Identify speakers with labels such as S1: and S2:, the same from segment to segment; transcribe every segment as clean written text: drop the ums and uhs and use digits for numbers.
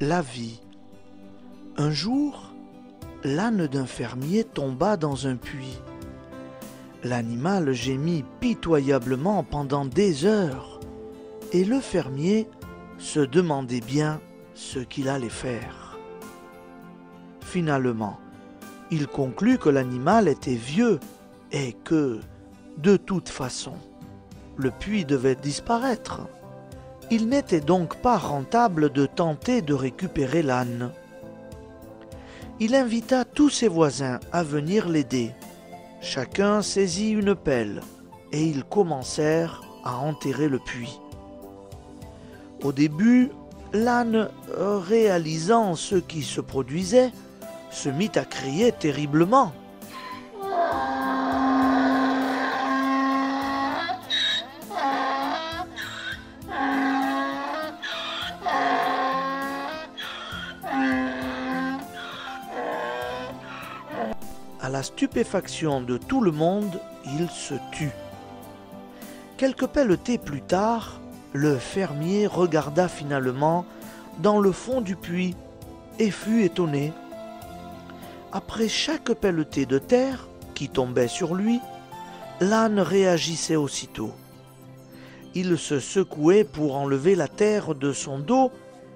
S1: La vie. Un jour, l'âne d'un fermier tomba dans un puits. L'animal gémit pitoyablement pendant des heures, et le fermier se demandait bien ce qu'il allait faire. Finalement, il conclut que l'animal était vieux et que, de toute façon, le puits devait disparaître. Il n'était donc pas rentable de tenter de récupérer l'âne. Il invita tous ses voisins à venir l'aider. Chacun saisit une pelle et ils commencèrent à enterrer le puits. Au début, l'âne, réalisant ce qui se produisait, se mit à crier terriblement. À la stupéfaction de tout le monde, il se tut. Quelques pelletées plus tard, le fermier regarda finalement dans le fond du puits et fut étonné. Après chaque pelletée de terre qui tombait sur lui, l'âne réagissait aussitôt. Il se secouait pour enlever la terre de son dos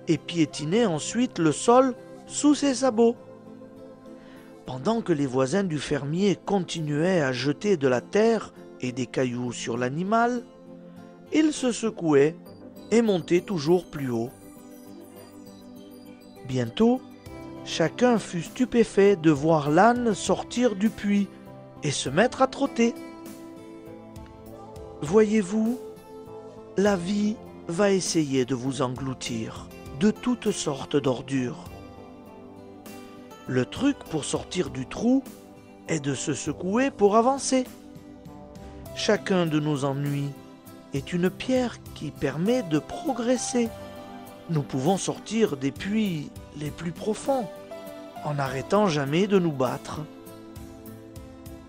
S1: et piétinait ensuite le sol sous ses sabots. Pendant que les voisins du fermier continuaient à jeter de la terre et des cailloux sur l'animal, il se secouait et montait toujours plus haut. Bientôt, chacun fut stupéfait de voir l'âne sortir du puits et se mettre à trotter. Voyez-vous, la vie va essayer de vous engloutir de toutes sortes d'ordures. Le truc pour sortir du trou est de se secouer pour avancer. Chacun de nos ennuis est une pierre qui permet de progresser. Nous pouvons sortir des puits les plus profonds en n'arrêtant jamais de nous battre.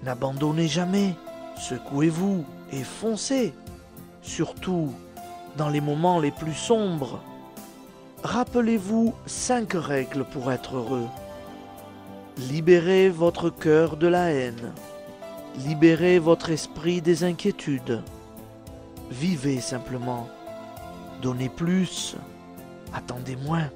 S1: N'abandonnez jamais, secouez-vous et foncez, surtout dans les moments les plus sombres. Rappelez-vous 5 règles pour être heureux. Libérez votre cœur de la haine. Libérez votre esprit des inquiétudes. Vivez simplement. Donnez plus. Attendez moins.